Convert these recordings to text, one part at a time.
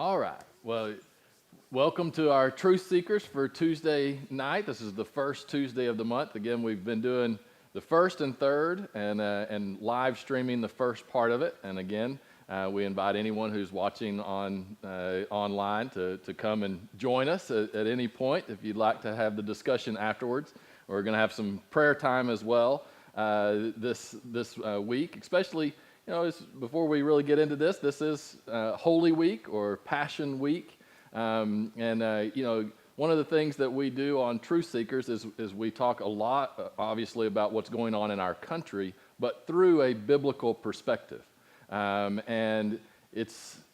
All right. Well, welcome to our Truth Seekers for Tuesday night. This is the first Tuesday of the month. Again, we've been doing the first and third and live streaming the first part of it. And again, we invite anyone who's watching online to come and join us at any point if you'd like to have the discussion afterwards. We're going to have some prayer time as well this week, especially. Before we really get into this is Holy Week or Passion Week. One of the things that we do on Truth Seekers is we talk a lot, obviously, about what's going on in our country, but through a biblical perspective. To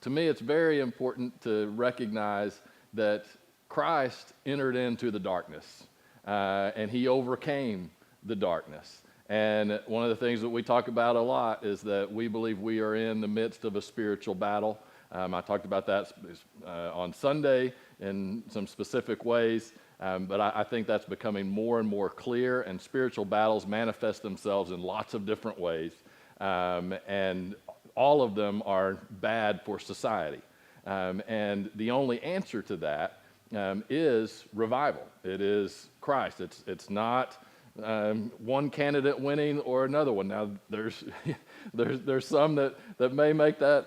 me, it's very important to recognize that Christ entered into the darkness, and he overcame the darkness. And one of the things that we talk about a lot is that we believe we are in the midst of a spiritual battle. I talked about that on Sunday in some specific ways, but I think that's becoming more and more clear, and spiritual battles manifest themselves in lots of different ways, and all of them are bad for society. And the only answer to that is revival. It is Christ. It's not one candidate winning or another one. Now, there's some that may make that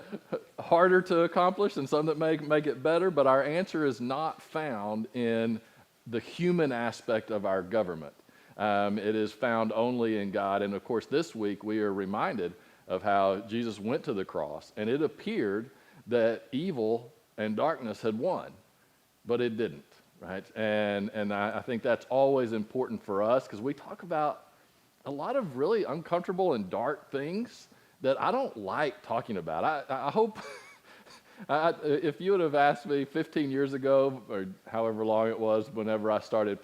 harder to accomplish and some that may make it better, but our answer is not found in the human aspect of our government. It is found only in God. And of course, this week we are reminded of how Jesus went to the cross, and it appeared that evil and darkness had won, but it didn't. Right, and I think that's always important for us because we talk about a lot of really uncomfortable and dark things that I don't like talking about. I hope if you would have asked me 15 years ago or however long it was whenever I started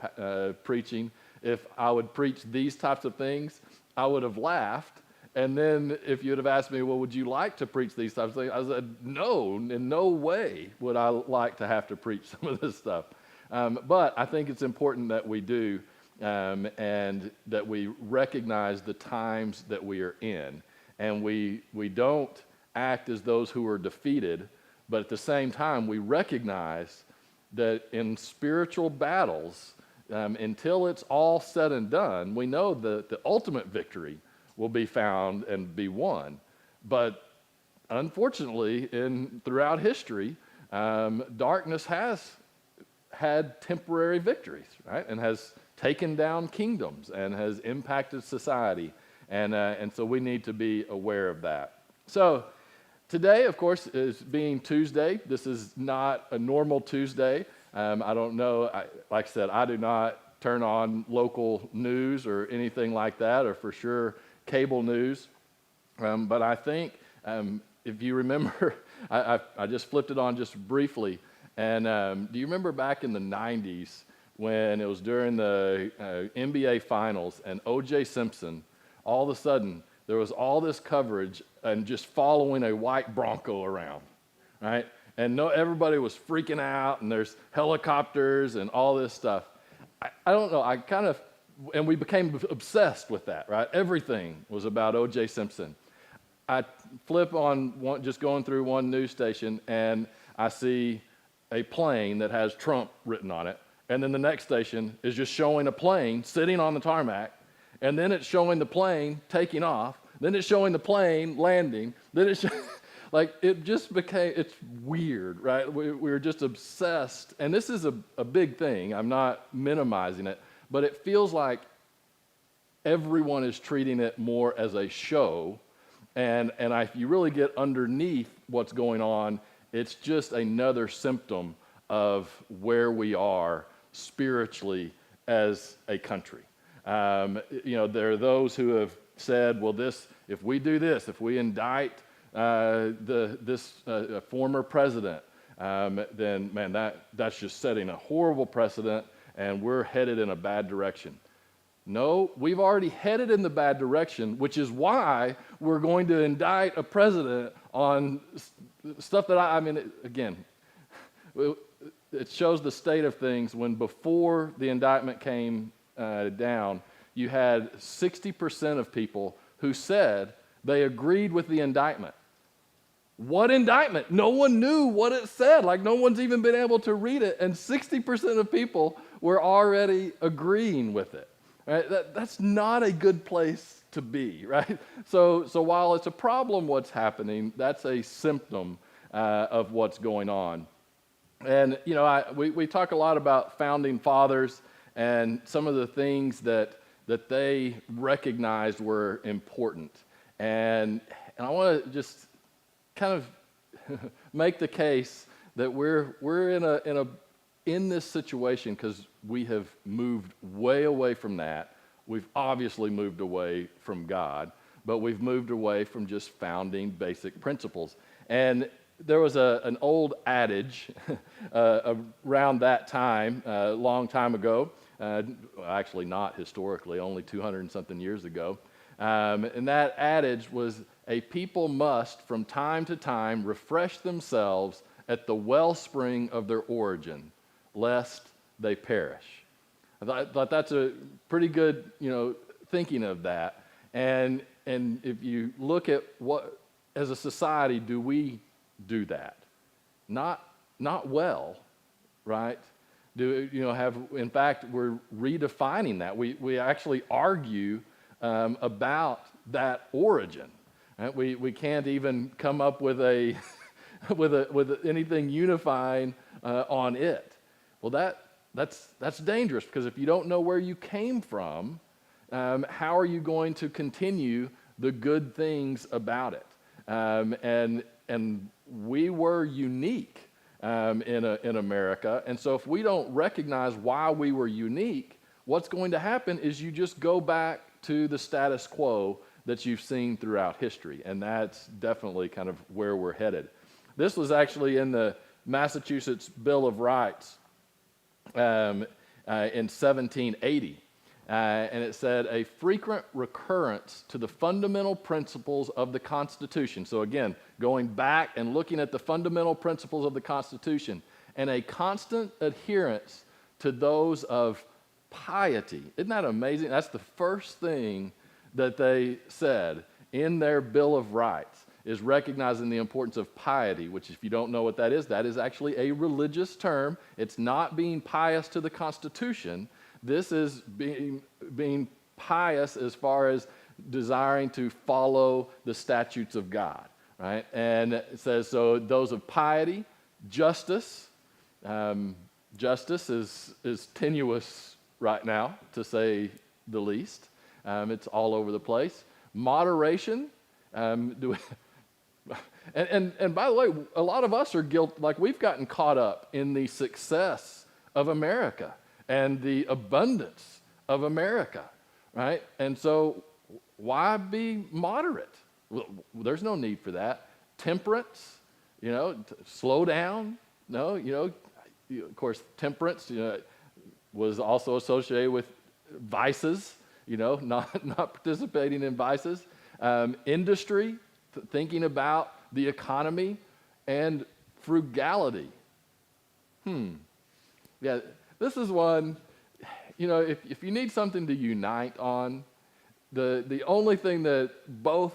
preaching, if I would preach these types of things, I would have laughed. And then if you would have asked me, well, would you like to preach these types of things? I said, no, in no way would I like to have to preach some of this stuff. But I think it's important that we do and that we recognize the times that we are in. And we don't act as those who are defeated, but at the same time, we recognize that in spiritual battles, until it's all said and done, we know that the ultimate victory will be found and be won. But unfortunately, throughout history, darkness has had temporary victories, right, and has taken down kingdoms and has impacted society, and so we need to be aware of that. So today, of course, is being Tuesday. This is not a normal Tuesday. I don't know. Like I said, I do not turn on local news or anything like that, or for sure cable news. But I think if you remember, I just flipped it on just briefly. And do you remember back in the 90s when it was during the NBA Finals and O.J. Simpson, all of a sudden there was all this coverage and just following a white Bronco around, right? And everybody was freaking out, and there's helicopters and all this stuff. I don't know, and we became obsessed with that, right? Everything was about O.J. Simpson. I flip on just going through one news station, and I see a plane that has Trump written on it, and then the next station is just showing a plane sitting on the tarmac, and then it's showing the plane taking off, then it's showing the plane landing, then it's it's weird, right? We're just obsessed, and this is a big thing. I'm not minimizing it, but it feels like everyone is treating it more as a show, and if you really get underneath what's going on, it's just another symptom of where we are spiritually as a country. There are those who have said, well, if we do this, if we indict this former president, then, man, that's just setting a horrible precedent, and we're headed in a bad direction. No, we've already headed in the bad direction, which is why we're going to indict a president on stuff that again, it shows the state of things when before the indictment came down, you had 60% of people who said they agreed with the indictment. What indictment? No one knew what it said. Like, no one's even been able to read it, and 60% of people were already agreeing with it. Right? That's not a good place to be, right? So while it's a problem what's happening, that's a symptom of what's going on. And, we talk a lot about founding fathers and some of the things that they recognized were important. And I want to just kind of make the case that we're in this situation because we have moved way away from that. We've obviously moved away from God, but we've moved away from just founding basic principles. And there was an old adage around that time, a long time ago, actually not historically, only 200 and something years ago. And that adage was, a people must, from time to time, refresh themselves at the wellspring of their origin, lest they perish. I thought that's a pretty good, thinking of that. And if you look at what, as a society, do we do that? Not well, right? In fact, we're redefining that. We actually argue about that origin. Right? We can't even come up with with anything unifying on it. Well, that's dangerous, because if you don't know where you came from, how are you going to continue the good things about it? And we were unique in America, and so if we don't recognize why we were unique, what's going to happen is you just go back to the status quo that you've seen throughout history, and that's definitely kind of where we're headed. This was actually in the Massachusetts Bill of Rights in 1780, and it said, a frequent recurrence to the fundamental principles of the Constitution. So again, going back and looking at the fundamental principles of the Constitution, and a constant adherence to those of piety. Isn't that amazing? That's the first thing that they said in their Bill of Rights, is recognizing the importance of piety, which, if you don't know what that is actually a religious term. It's not being pious to the Constitution. This is being pious as far as desiring to follow the statutes of God, right? And it says, so those of piety, justice. Justice is tenuous right now, to say the least. It's all over the place. Moderation. And by the way, a lot of us are guilty. Like, we've gotten caught up in the success of America and the abundance of America, right? And so why be moderate? Well, there's no need for that. Temperance, slow down. No, of course, temperance, was also associated with vices, not participating in vices. Industry, thinking about the economy, and frugality. Yeah, this is one, if you need something to unite on, the only thing that both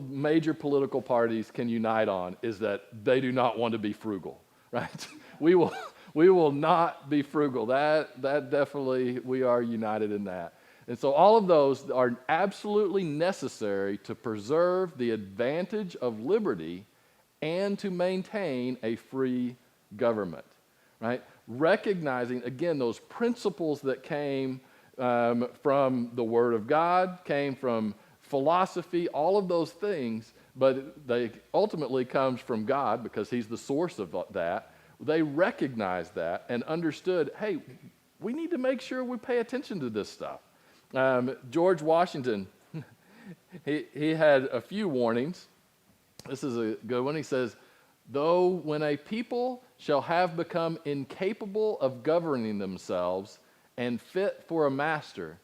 major political parties can unite on is that they do not want to be frugal, right? We will not be frugal. That definitely, we are united in that. And so all of those are absolutely necessary to preserve the advantage of liberty and to maintain a free government, right? Recognizing, again, those principles that came from the Word of God, came from philosophy, all of those things, but they ultimately comes from God because He's the source of that. They recognized that and understood, hey, we need to make sure we pay attention to this stuff. George Washington, he had a few warnings. This is a good one. He says, though when a people shall have become incapable of governing themselves and fit for a master,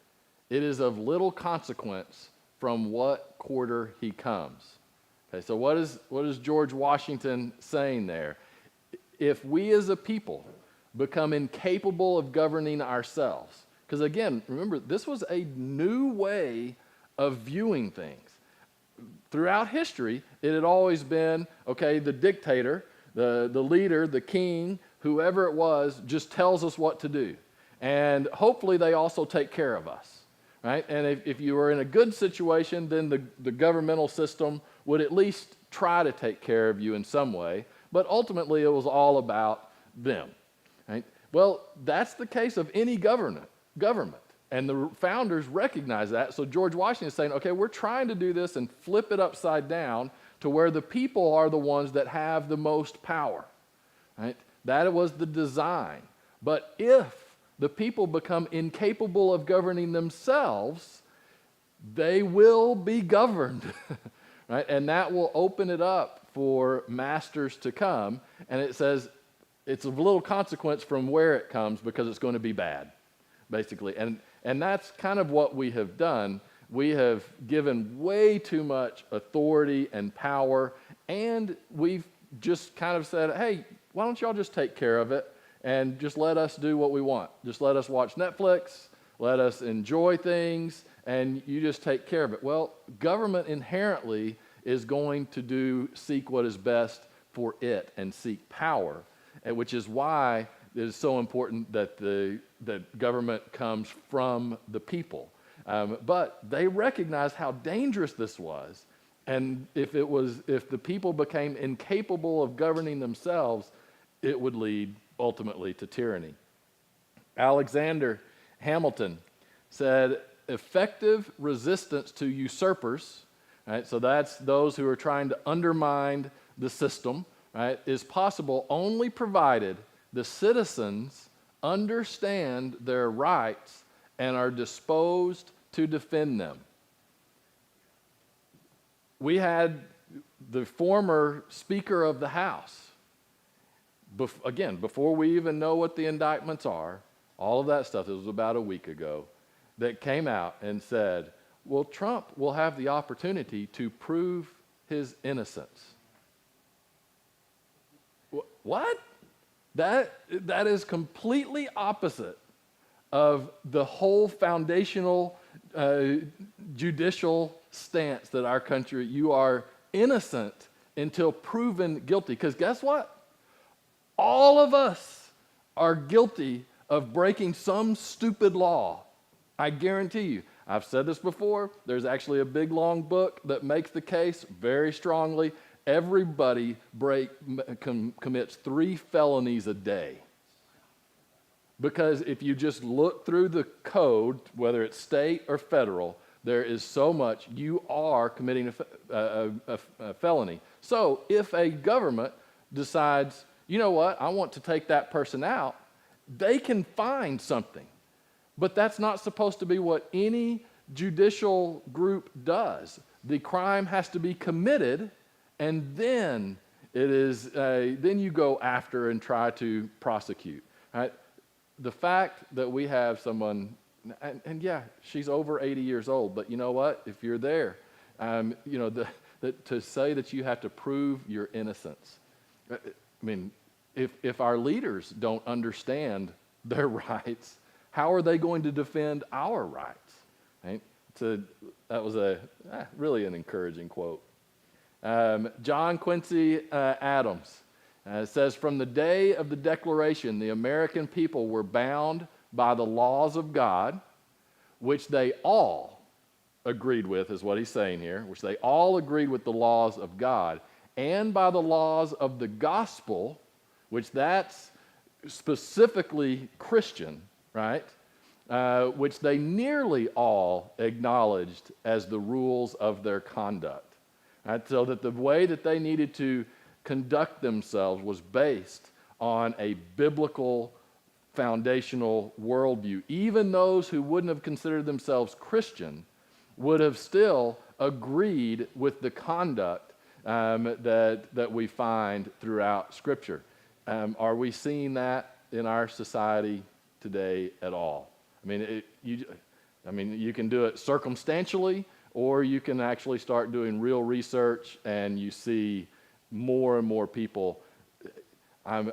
it is of little consequence from what quarter he comes. Okay, so what is George Washington saying there? If we as a people become incapable of governing ourselves, because again, remember, this was a new way of viewing things. throughout history, it had always been, okay, the dictator, the leader, the king, whoever it was, just tells us what to do. And hopefully they also take care of us, right? And if you were in a good situation, then the governmental system would at least try to take care of you in some way. But ultimately, it was all about them, right? Well, that's the case of any government. And the founders recognize that. So George Washington is saying, okay, we're trying to do this and flip it upside down to where the people are the ones that have the most power, right? That was the design. But if the people become incapable of governing themselves, they will be governed, right? And that will open it up for masters to come. And it says it's of little consequence from where it comes because it's going to be bad, basically. And that's kind of what we have done. We have given way too much authority and power, and we've just kind of said, hey, why don't y'all just take care of it and just let us do what we want. Just let us watch Netflix, let us enjoy things, and you just take care of it. Well, government inherently is going to seek what is best for it and seek power, which is why it is so important that that government comes from the people. But they recognized how dangerous this was, and if the people became incapable of governing themselves, it would lead ultimately to tyranny. Alexander Hamilton said, effective resistance to usurpers, right, so that's those who are trying to undermine the system, right, is possible only provided the citizens understand their rights and are disposed to defend them. We had the former Speaker of the House, again, before we even know what the indictments are, all of that stuff, it was about a week ago, that came out and said, well, Trump will have the opportunity to prove his innocence. What? That is completely opposite of the whole foundational judicial stance that our country, you are innocent until proven guilty. Because guess what? All of us are guilty of breaking some stupid law. I guarantee you. I've said this before. There's actually a big, long book that makes the case very strongly. Everybody commits 3 felonies a day. Because if you just look through the code, whether it's state or federal, there is so much, you are committing a felony. So if a government decides, you know what, I want to take that person out, they can find something. But that's not supposed to be what any judicial group does. The crime has to be committed, and then then you go after and try to prosecute. Right? The fact that we have someone, and yeah, she's over 80 years old, but you know what? If you're there, to say that you have to prove your innocence. I mean, if our leaders don't understand their rights, how are they going to defend our rights? Right? That was really an encouraging quote. John Quincy Adams says, from the day of the Declaration, the American people were bound by the laws of God, which they all agreed with, is what he's saying here, which they all agreed with the laws of God, and by the laws of the gospel, which that's specifically Christian, right? Which they nearly all acknowledged as the rules of their conduct. Right? So that the way that they needed to conduct themselves was based on a biblical foundational worldview. Even those who wouldn't have considered themselves Christian would have still agreed with the conduct that we find throughout Scripture. Are we seeing that in our society today at all? I mean, you can do it circumstantially, or you can actually start doing real research, and you see more and more people. I'm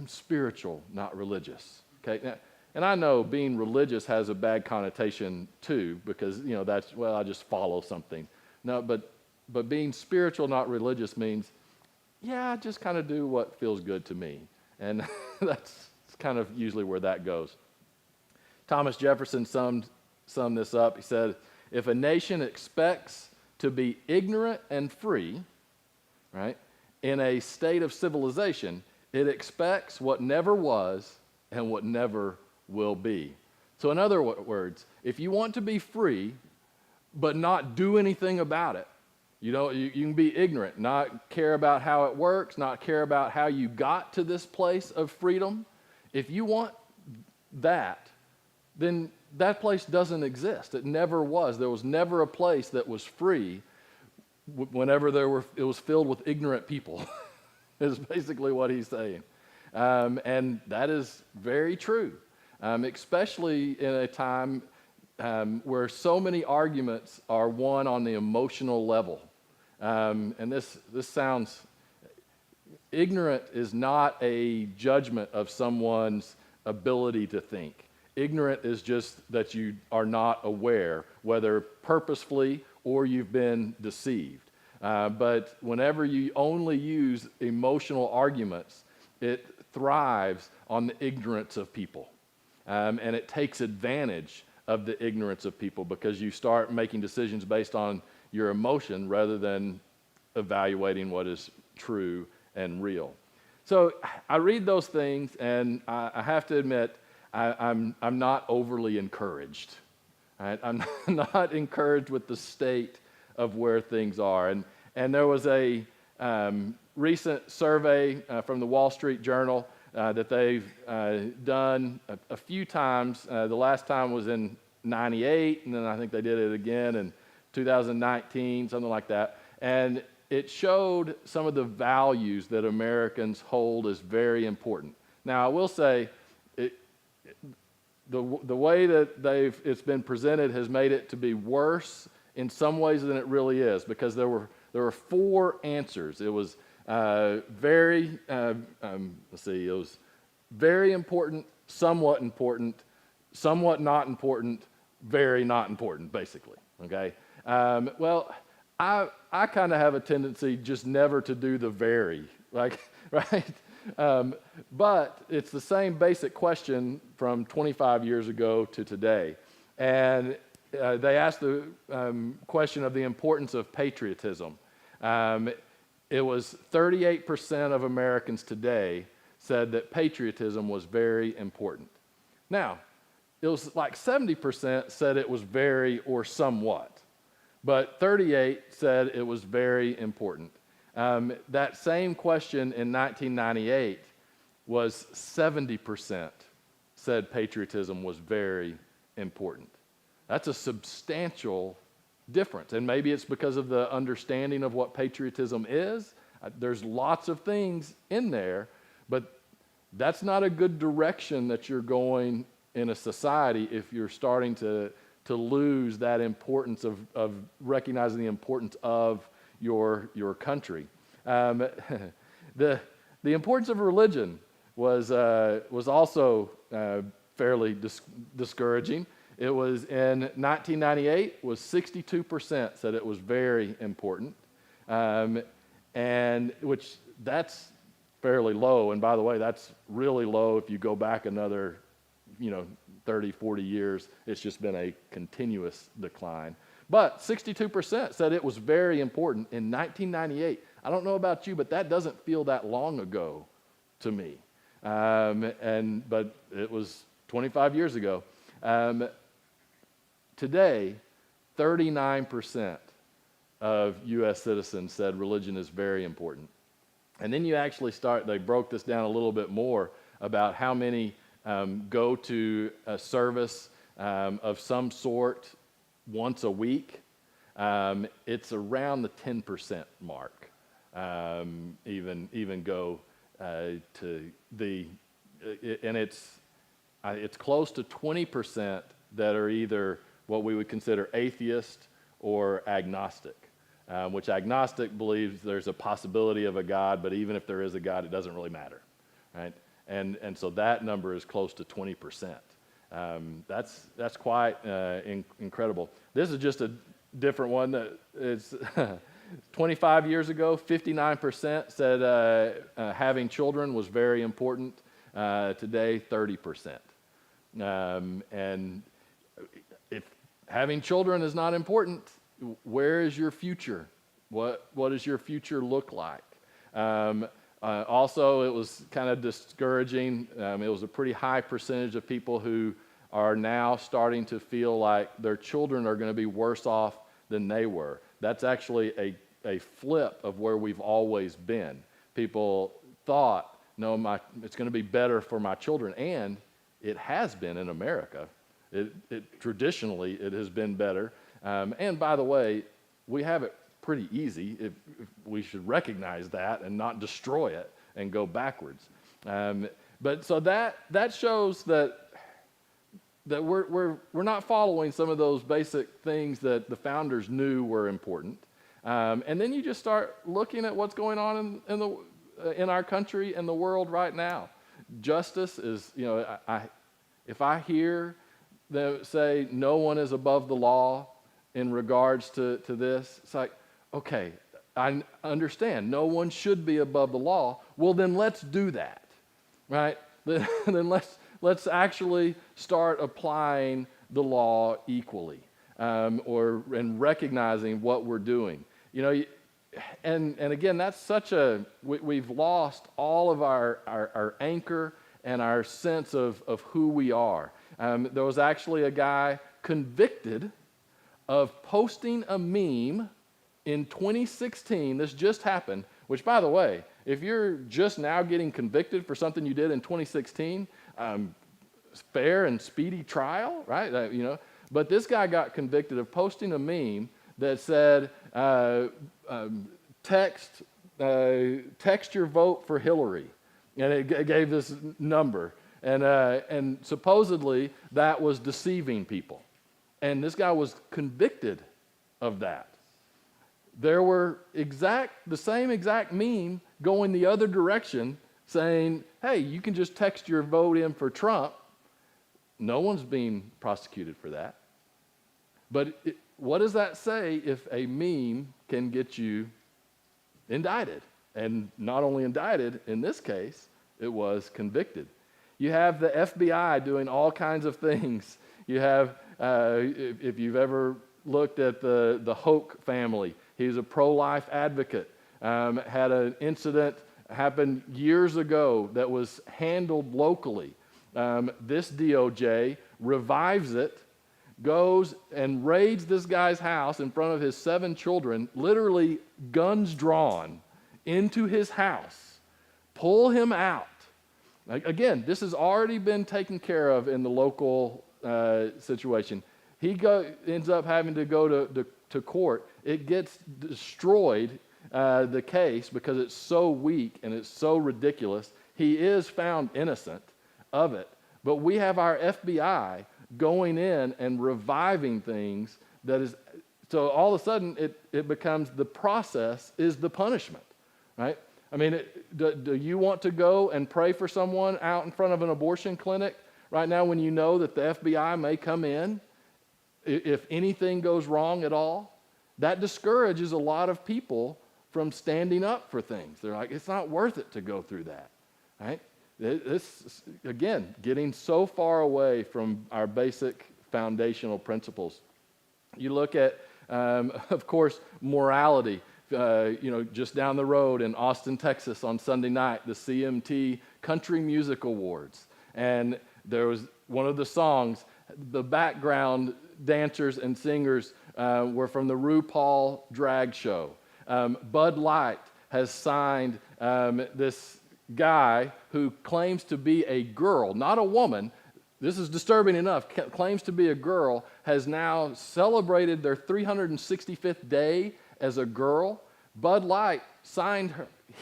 spiritual, not religious. Okay, and I know being religious has a bad connotation too, because that's I just follow something. No, but but being spiritual, not religious, means, yeah, just kind of do what feels good to me. And that's kind of usually where that goes. Thomas Jefferson summed this up. He said, if a nation expects to be ignorant and free, right, in a state of civilization, it expects what never was and what never will be. So in other words, if you want to be free, but not do anything about it, you can be ignorant, not care about how it works, not care about how you got to this place of freedom. If you want that, then that place doesn't exist. It never was. There was never a place that was free whenever it was filled with ignorant people, is basically what he's saying. And that is very true, especially in a time where so many arguments are won on the emotional level. And this sounds, ignorant is not a judgment of someone's ability to think. Ignorant is just that you are not aware, whether purposefully or you've been deceived. But whenever you only use emotional arguments, it thrives on the ignorance of people. And it takes advantage of the ignorance of people because you start making decisions based on your emotion rather than evaluating what is true and real. So I read those things, and I have to admit, I'm not overly encouraged. Right? I'm not encouraged with the state of where things are. And there was a recent survey from the Wall Street Journal that they've done a few times. The last time was in '98, and then I think they did it again in 2019, something like that. And it showed some of the values that Americans hold as very important. Now, I will say, the way that it's been presented has made it to be worse in some ways than it really is, because there were 4 answers. It was it was very important, somewhat not important, very not important, basically. Okay. Well, I kind of have a tendency just never to do the very, like, right? But it's the same basic question from 25 years ago to today. And they asked the question of the importance of patriotism. It was 38% of Americans today said that patriotism was very important. Now, it was like 70% said it was very or somewhat. But 38 said it was very important. That same question in 1998 was 70% said patriotism was very important. That's a substantial difference. And maybe it's because of the understanding of what patriotism is. There's lots of things in there, but that's not a good direction that you're going in a society if you're starting to lose that importance of recognizing the importance of your country. The importance of religion was also fairly discouraging. It was in 1998 was 62% said it was very important, and which that's fairly low. And by the way, that's really low if you go back another 30, 40 years. It's just been a continuous decline. But 62% said it was very important in 1998. I don't know about you, but that doesn't feel that long ago to me. But it was 25 years ago. Today, 39% of U.S. citizens said religion is very important. And then you actually they broke this down a little bit more about how many go to a service of some sort once a week. It's around the 10% mark. Even go to and it's close to 20% that are either what we would consider atheist or agnostic. Which agnostic believes there's a possibility of a God, but even if there is a God, it doesn't really matter, right? And so that number is close to 20%. That's quite incredible. This is just a different one that is 25 years ago, 59% said having children was very important. Today, 30%. And if having children is not important, where is your future? What does your future look like? Also, it was kind of discouraging. It was a pretty high percentage of people who are now starting to feel like their children are going to be worse off than they were. That's actually a flip of where we've always been. People thought, no, it's going to be better for my children, and it has been in America. Traditionally, it has been better. And by the way, we have it pretty easy. If we should recognize that and not destroy it and go backwards. But so that shows that we're not following some of those basic things that the founders knew were important. And then you just start looking at what's going on in our country and the world right now. Justice is, if I hear them say no one is above the law in regards to this, it's like, okay, I understand no one should be above the law. Well, then let's do that, right? Then let's actually start applying the law equally, and recognizing what we're doing. And again, that's we've lost all of our anchor and our sense of who we are. There was actually a guy convicted of posting a meme in 2016. This just happened, which, by the way, if you're just now getting convicted for something you did in 2016, fair and speedy trial, right? But this guy got convicted of posting a meme that said, text your vote for Hillary. And it gave this number. And supposedly that was deceiving people. And this guy was convicted of that. There were the same exact meme going the other direction saying, hey, you can just text your vote in for Trump. No one's being prosecuted for that. But what does that say if a meme can get you indicted? And not only indicted, in this case, it was convicted. You have the FBI doing all kinds of things. You have, if you've ever looked at the Hoke family, he's a pro-life advocate. Had an incident happen years ago that was handled locally. This DOJ revives it, goes and raids this guy's house in front of his 7 children, literally guns drawn, into his house, pull him out. Again, this has already been taken care of in the local situation. He ends up having to go to court. It gets destroyed, the case, because it's so weak and it's so ridiculous. He is found innocent of it. But we have our FBI going in and reviving things so all of a sudden it becomes the process is the punishment, right? I mean, do you want to go and pray for someone out in front of an abortion clinic right now when you know that the FBI may come in if anything goes wrong at all? That discourages a lot of people from standing up for things. They're like, it's not worth it to go through that, right? This, again, getting so far away from our basic foundational principles. You look at, of course, morality. Just down the road in Austin, Texas on Sunday night, the CMT Country Music Awards. And there was one of the songs, the background dancers and singers were from the RuPaul drag show. Bud Light has signed this guy who claims to be a girl, not a woman. This is disturbing enough. Claims to be a girl, has now celebrated their 365th day as a girl. Bud Light signed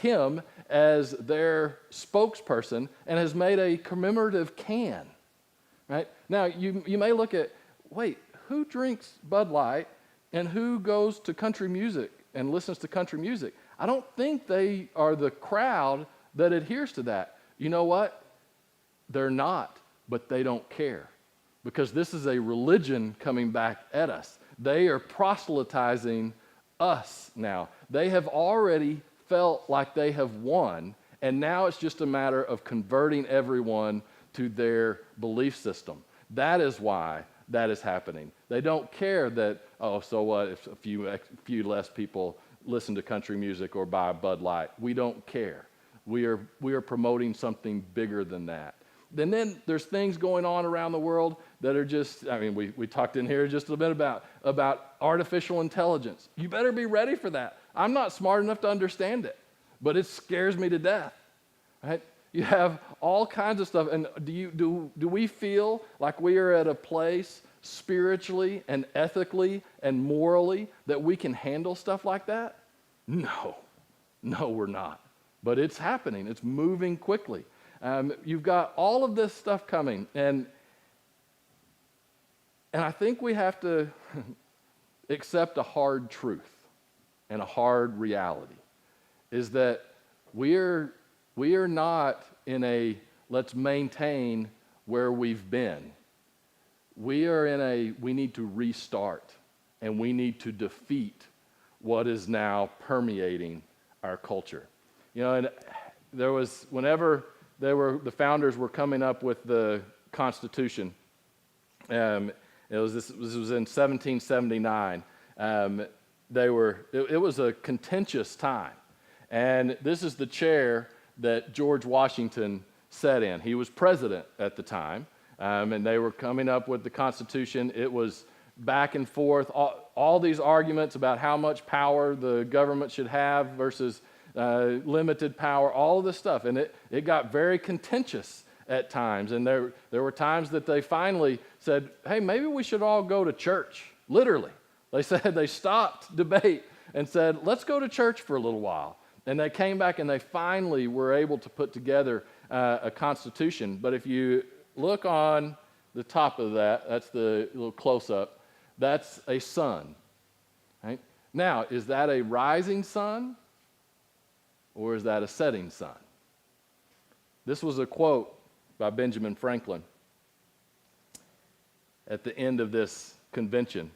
him as their spokesperson and has made a commemorative can. Right? Now, you may look at, wait, who drinks Bud Light and who goes to country music and listens to country music? I don't think they are the crowd that adheres to that. You know what? They're not, but they don't care, because this is a religion coming back at us. They are proselytizing us now. They have already felt like they have won, and now it's just a matter of converting everyone to their belief system. That is why that is happening. They don't care that, oh, so what if a few less people listen to country music or buy Bud Light. We don't care. We are promoting something bigger than that. And then there's things going on around the world that are just, I mean, we talked in here just a bit about artificial intelligence. You better be ready for that. I'm not smart enough to understand it, but it scares me to death, right? You have all kinds of stuff. And do we feel like we are at a place spiritually and ethically and morally that we can handle stuff like that? No, we're not. But it's happening. It's moving quickly. You've got all of this stuff coming, and I think we have to accept a hard truth and a hard reality, is that we are not in a let's maintain where we've been. We are in a we need to restart, and we need to defeat what is now permeating our culture. You know, and there was, whenever the founders were coming up with the Constitution, this was in 1779. It was a contentious time, and this is the chair that George Washington sat in. He was president at the time, and they were coming up with the Constitution. It was back and forth, all these arguments about how much power the government should have versus limited power, all of this stuff. And it got very contentious at times. And there were times that they finally said, hey, maybe we should all go to church. Literally. They said they stopped debate and said, let's go to church for a little while. And they came back and they finally were able to put together a constitution. But if you look on the top of that, that's the little close-up, that's a sun. Right? Now, is that a rising sun or is that a setting sun? This was a quote by Benjamin Franklin at the end of this convention.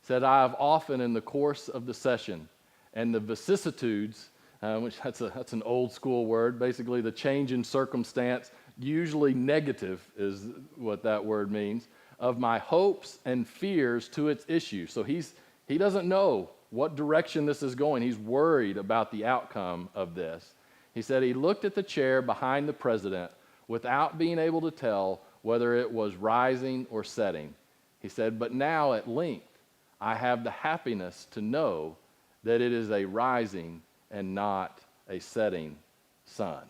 Said, I have often in the course of the session and the vicissitudes, which that's an old school word, basically the change in circumstance, usually negative is what that word means, of my hopes and fears to its issue. So he doesn't know what direction this is going. He's worried about the outcome of this. He said he looked at the chair behind the president without being able to tell whether it was rising or setting. He said, but now at length, I have the happiness to know that it is a rising and not a setting sun.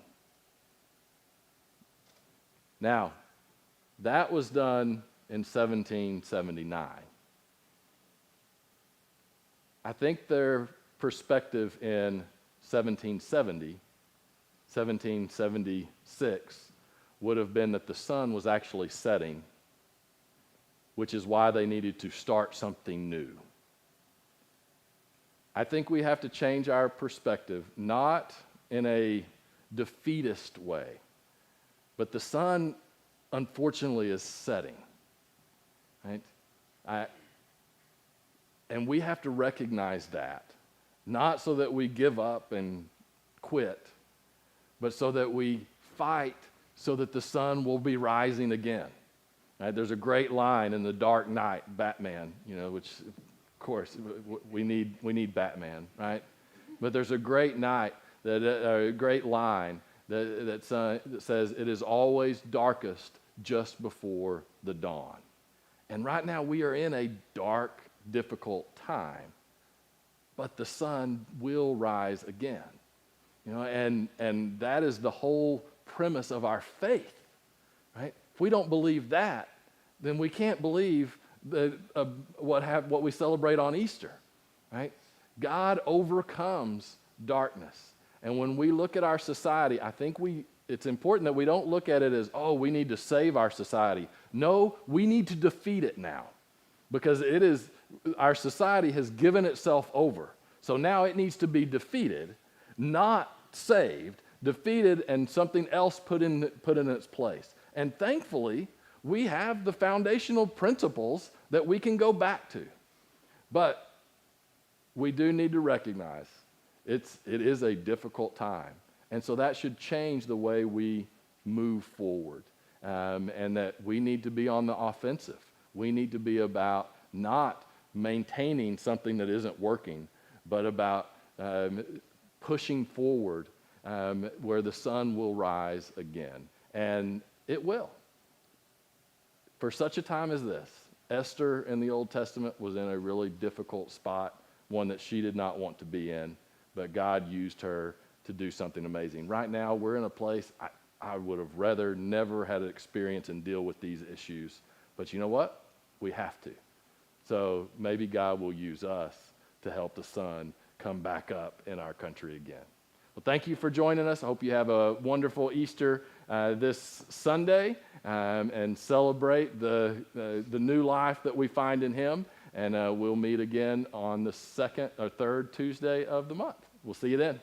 Now, that was done in 1779. I think their perspective in 1776, would have been that the sun was actually setting, which is why they needed to start something new. I think we have to change our perspective, not in a defeatist way, but the sun, unfortunately, is setting. Right? And we have to recognize that, not so that we give up and quit, but so that we fight so that the sun will be rising again. Right? There's a great line in The Dark Knight, Batman, which, of course, we need Batman, right? But there's a great line that says, it is always darkest just before the dawn. And right now we are in a dark, difficult time, but the sun will rise again. And that is the whole premise of our faith, right? If we don't believe that, then we can't believe what we celebrate on Easter, right? God overcomes darkness. And when we look at our society, I think it's important that we don't look at it as, oh, we need to save our society. No, we need to defeat it now, because our society has given itself over. So now it needs to be defeated, not saved, defeated, and something else put in its place. And thankfully, we have the foundational principles that we can go back to. But we do need to recognize it is a difficult time. And so that should change the way we move forward, and that we need to be on the offensive. We need to be about not maintaining something that isn't working, but about pushing forward where the sun will rise again. And it will. For such a time as this, Esther in the Old Testament was in a really difficult spot, one that she did not want to be in, but God used her to do something amazing. Right now, we're in a place I would have rather never had an experience and deal with these issues. But you know what? We have to. So maybe God will use us to help the sun come back up in our country again. Well, thank you for joining us. I hope you have a wonderful Easter this Sunday, and celebrate the new life that we find in Him. And we'll meet again on the second or third Tuesday of the month. We'll see you then.